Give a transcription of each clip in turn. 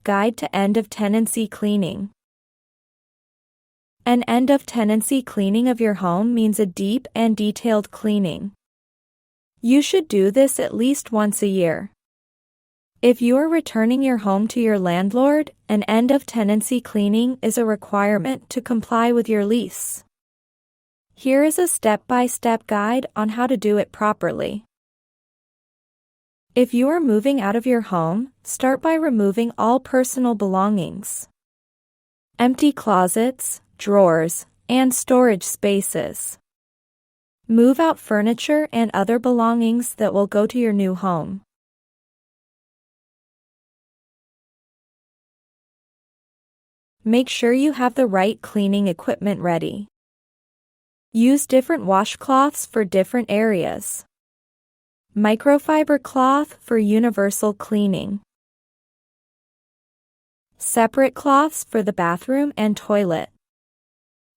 Guide to End-of-Tenancy Cleaning. An end-of-tenancy cleaning of your home means a deep and detailed cleaning. You should do this at least once a year. If you are returning your home to your landlord, an end-of-tenancy cleaning is a requirement to comply with your lease. Here is a step-by-step guide on how to do it properly. If you are moving out of your home, start by removing all personal belongings. Empty closets, drawers, and storage spaces. Move out furniture and other belongings that will go to your new home. Make sure you have the right cleaning equipment ready. Use different washcloths for different areas. Microfiber cloth for universal cleaning. Separate cloths for the bathroom and toilet.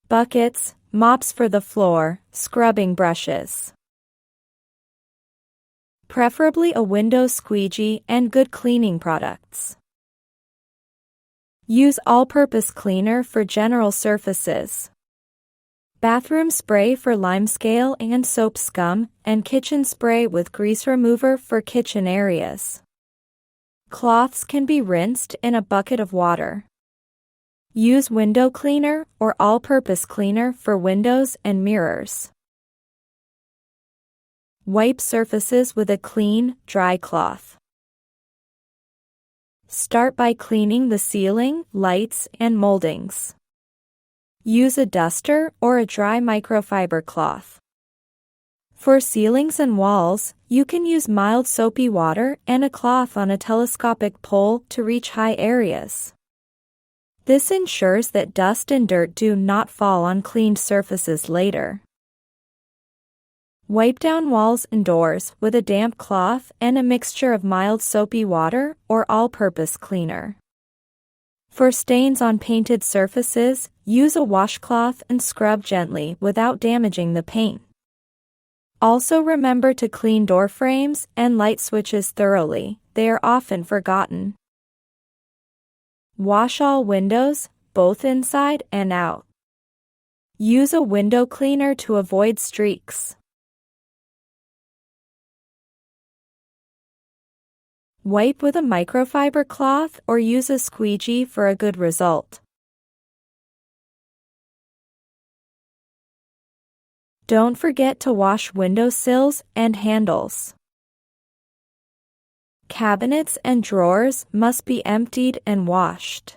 Buckets, mops for the floor, scrubbing brushes. Preferably a window squeegee and good cleaning products. Use all-purpose cleaner for general surfaces. Bathroom spray for limescale and soap scum, and kitchen spray with grease remover for kitchen areas. Cloths can be rinsed in a bucket of water. Use window cleaner or all-purpose cleaner for windows and mirrors. Wipe surfaces with a clean, dry cloth. Start by cleaning the ceiling, lights, and moldings. Use a duster or a dry microfiber cloth. For ceilings and walls, you can use mild soapy water and a cloth on a telescopic pole to reach high areas. This ensures that dust and dirt do not fall on cleaned surfaces later. Wipe down walls and doors with a damp cloth and a mixture of mild soapy water or all-purpose cleaner. For stains on painted surfaces, use a washcloth and scrub gently without damaging the paint. Also remember to clean door frames and light switches thoroughly, they are often forgotten. Wash all windows, both inside and out. Use a window cleaner to avoid streaks. Wipe with a microfiber cloth or use a squeegee for a good result. Don't forget to wash window sills and handles. Cabinets and drawers must be emptied and washed.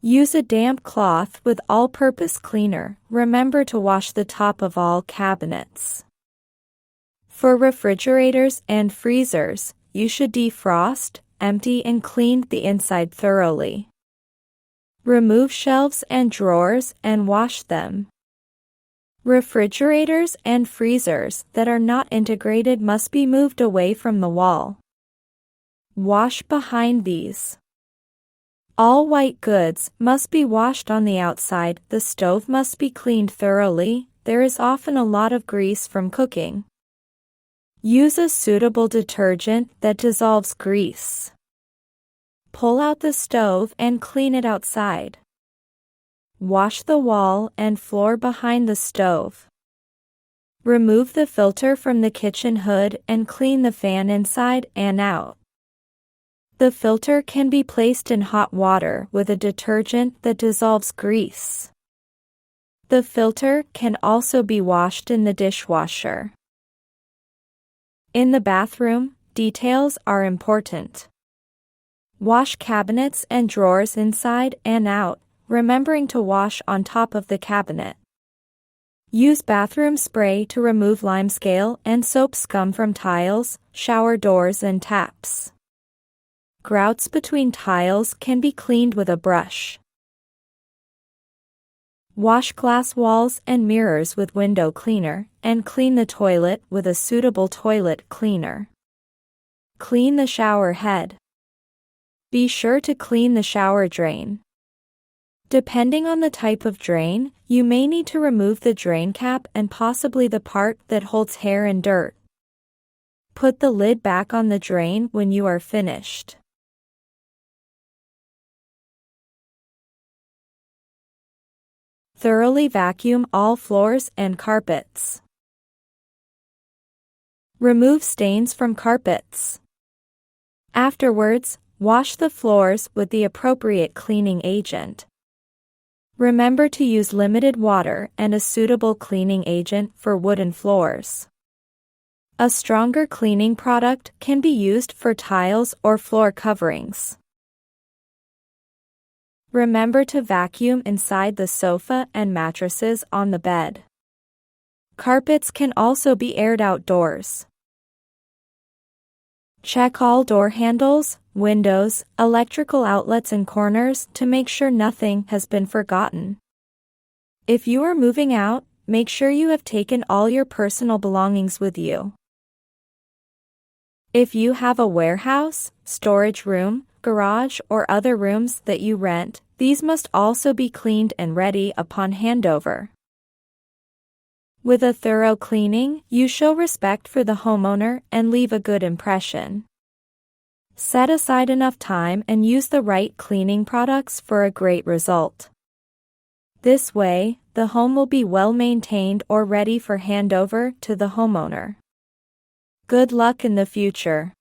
Use a damp cloth with all-purpose cleaner. Remember to wash the top of all cabinets. For refrigerators and freezers, you should defrost, empty and clean the inside thoroughly. Remove shelves and drawers and wash them. Refrigerators and freezers that are not integrated must be moved away from the wall. Wash behind these. All white goods must be washed on the outside. The stove must be cleaned thoroughly. There is often a lot of grease from cooking. Use a suitable detergent that dissolves grease. Pull out the stove and clean it outside. Wash the wall and floor behind the stove. Remove the filter from the kitchen hood and clean the fan inside and out. The filter can be placed in hot water with a detergent that dissolves grease. The filter can also be washed in the dishwasher. In the bathroom, details are important. Wash cabinets and drawers inside and out, remembering to wash on top of the cabinet. Use bathroom spray to remove limescale and soap scum from tiles, shower doors and taps. Grouts between tiles can be cleaned with a brush. Wash glass walls and mirrors with window cleaner, and clean the toilet with a suitable toilet cleaner. Clean the shower head. Be sure to clean the shower drain. Depending on the type of drain, you may need to remove the drain cap and possibly the part that holds hair and dirt. Put the lid back on the drain when you are finished. Thoroughly vacuum all floors and carpets. Remove stains from carpets. Afterwards, wash the floors with the appropriate cleaning agent. Remember to use limited water and a suitable cleaning agent for wooden floors. A stronger cleaning product can be used for tiles or floor coverings. Remember to vacuum inside the sofa and mattresses on the bed. Carpets can also be aired outdoors. Check all door handles, windows, electrical outlets and corners to make sure nothing has been forgotten. If you are moving out, make sure you have taken all your personal belongings with you. If you have a warehouse, storage room, garage, or other rooms that you rent, these must also be cleaned and ready upon handover. With a thorough cleaning, you show respect for the homeowner and leave a good impression. Set aside enough time and use the right cleaning products for a great result. This way, the home will be well maintained or ready for handover to the homeowner. Good luck in the future.